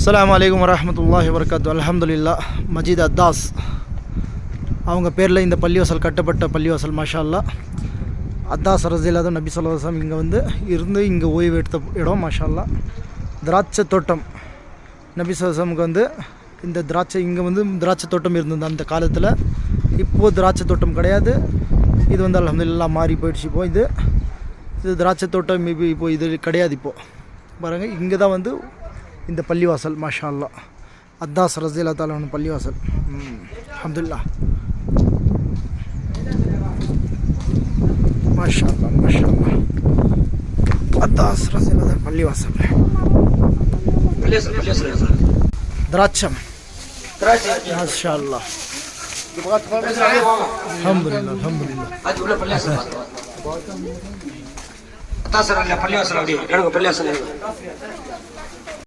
அஸ்ஸலாமு அலைக்கும் வரஹ்மத்துல்லாஹி வபரகாத்துஹு. அல்ஹம்துலில்லாஹ். மஜீத் அத்தாஸ் அவங்க பேரில் இந்த பள்ளிவாசல் கட்டப்பட்ட பள்ளிவாசல். மாஷா அல்லாஹ். அத்தாஸ் ரஸியல்லாஹு நபி ஸல்லல்லாஹு அலைஹி வஸல்லம் இங்கே வந்து இருந்து இங்கே ஓய்வு எடுத்த இடம். மாஷா அல்லாஹ். திராட்சை தோட்டம் நபி ஸல்லல்லாஹு அலைஹி வஸல்லம் வந்து இந்த திராட்சை இங்கே வந்து திராட்சை தோட்டம் இருந்தது அந்த காலத்தில். இப்போது திராட்சை தோட்டம் கிடையாது. இது வந்து அல்ஹம்துலில்லாஹ் மாறி போயிடுச்சு. இப்போது இது திராட்சை தோட்டம் இப்போ இது கிடையாது. இப்போது பாருங்கள், இங்கே தான் வந்து இந்த பள்ளிவாசல். மாஷா அல்லாஹ். அத்தாஸ் ரஸியல்லாஹு தஆலா அன்ஹு பள்ளிவாசல். அல்ஹம்துலில்லாஹ். மாஷா அல்லாஹ், மாஷா அல்லாஹ். அத்தாஸ் ரஸியல்லாஹு தஆலா பள்ளிவாசல். திராட்சம் மாஷா அல்லாஹ். அல்ஹம்துலில்லாஹ், அல்ஹம்துலில்லாஹ். பள்ளிவாசல் அப்படி பள்ளிவாசல்